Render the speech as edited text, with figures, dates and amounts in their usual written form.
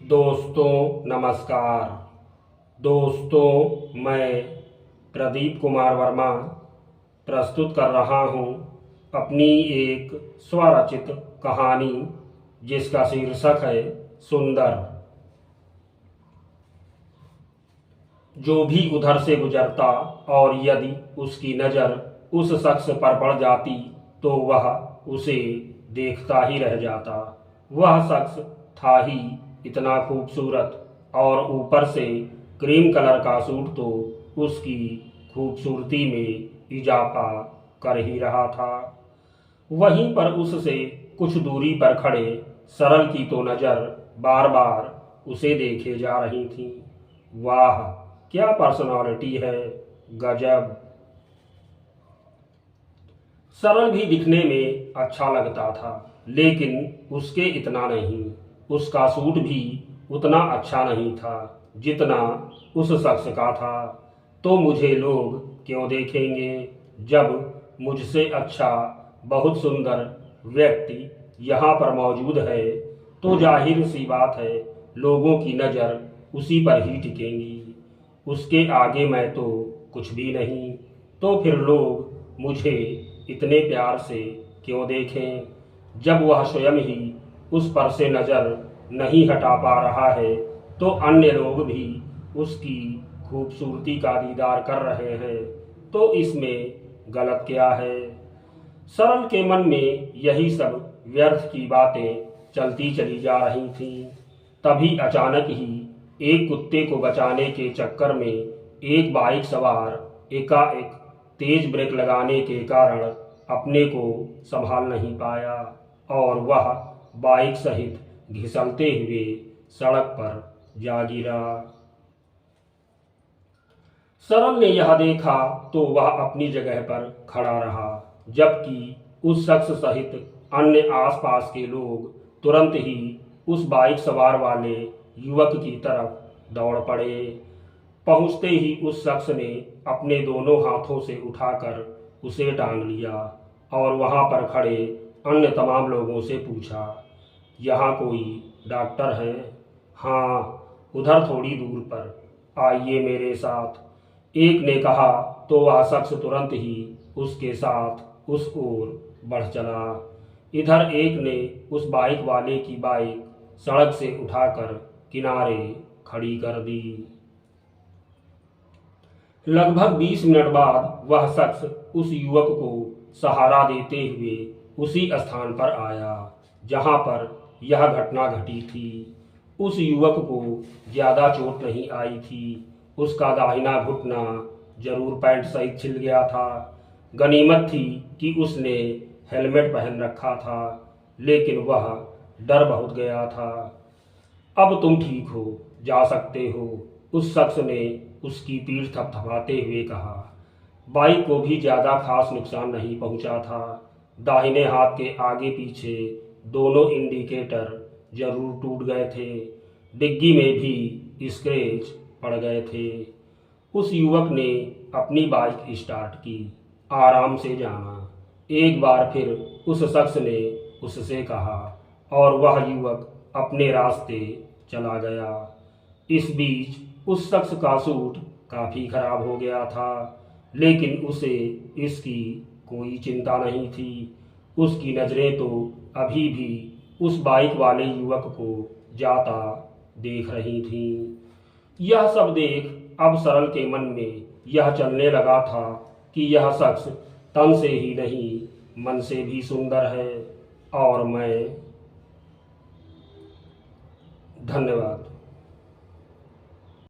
दोस्तों नमस्कार। दोस्तों मैं प्रदीप कुमार वर्मा प्रस्तुत कर रहा हूँ अपनी एक स्वरचित कहानी जिसका शीर्षक है सुंदर। जो भी उधर से गुजरता और यदि उसकी नज़र उस शख्स पर पड़ जाती तो वह उसे देखता ही रह जाता। वह शख्स था ही इतना खूबसूरत और ऊपर से क्रीम कलर का सूट तो उसकी खूबसूरती में इजाफा कर ही रहा था। वहीं पर उससे कुछ दूरी पर खड़े सरल की तो नज़र बार बार उसे देखे जा रही थी। वाह क्या पर्सनालिटी है, गजब। सरल भी दिखने में अच्छा लगता था लेकिन उसके इतना नहीं। उसका सूट भी उतना अच्छा नहीं था जितना उस शख्स का था। तो मुझे लोग क्यों देखेंगे जब मुझसे अच्छा बहुत सुंदर व्यक्ति यहाँ पर मौजूद है। तो जाहिर सी बात है लोगों की नज़र उसी पर ही टिकेंगी। उसके आगे मैं तो कुछ भी नहीं। तो फिर लोग मुझे इतने प्यार से क्यों देखें जब वह स्वयं ही उस पर से नज़र नहीं हटा पा रहा है। तो अन्य लोग भी उसकी खूबसूरती का दीदार कर रहे हैं। तो इसमें गलत क्या है। सरल के मन में यही सब व्यर्थ की बातें चलती चली जा रही थीं। तभी अचानक ही एक कुत्ते को बचाने के चक्कर में एक बाइक सवार एकाएक तेज ब्रेक लगाने के कारण अपने को संभाल नहीं पाया और वह बाइक सहित घिसलते हुए सड़क पर जा गिरा। सरल ने यह देखा तो वह अपनी जगह पर खड़ा रहा जबकि उस शख्स सहित अन्य आसपास के लोग तुरंत ही उस बाइक सवार वाले युवक की तरफ दौड़ पड़े। पहुंचते ही उस शख्स ने अपने दोनों हाथों से उठाकर उसे टांग लिया और वहां पर खड़े अन्य तमाम लोगों से पूछा, यहाँ कोई डॉक्टर है? हाँ, उधर थोड़ी दूर पर, आइए मेरे साथ। एक ने कहा तो वह शख्स तुरंत ही उसके साथ उस ओर बढ़ चला। इधर एक ने उस बाइक वाले की बाइक सड़क से उठाकर किनारे खड़ी कर दी। लगभग 20 मिनट बाद वह शख्स उस युवक को सहारा देते हुए उसी स्थान पर आया जहां पर यह घटना घटी थी। उस युवक को ज्यादा चोट नहीं आई थी। उसका दाहिना घुटना जरूर पैंट सहित छिल गया था। गनीमत थी कि उसने हेलमेट पहन रखा था लेकिन वह डर बहुत गया था। अब तुम ठीक हो, जा सकते हो, उस शख्स ने उसकी पीठ थपथपाते हुए कहा। बाइक को भी ज्यादा खास नुकसान नहीं पहुंचा था। दाहिने हाथ के आगे पीछे दोनों इंडिकेटर जरूर टूट गए थे। डिग्गी में भी स्क्रैच पड़ गए थे। उस युवक ने अपनी बाइक स्टार्ट की, आराम से जाना, एक बार फिर उस शख्स ने उससे कहा और वह युवक अपने रास्ते चला गया। इस बीच उस शख्स का सूट काफी खराब हो गया था लेकिन उसे इसकी कोई चिंता नहीं थी। उसकी नजरें तो अभी भी उस बाइक वाले युवक को जाता देख रही थीं। यह सब देख अब सरल के मन में यह चलने लगा था कि यह शख्स तन से ही नहीं मन से भी सुंदर है। और मैं धन्यवाद।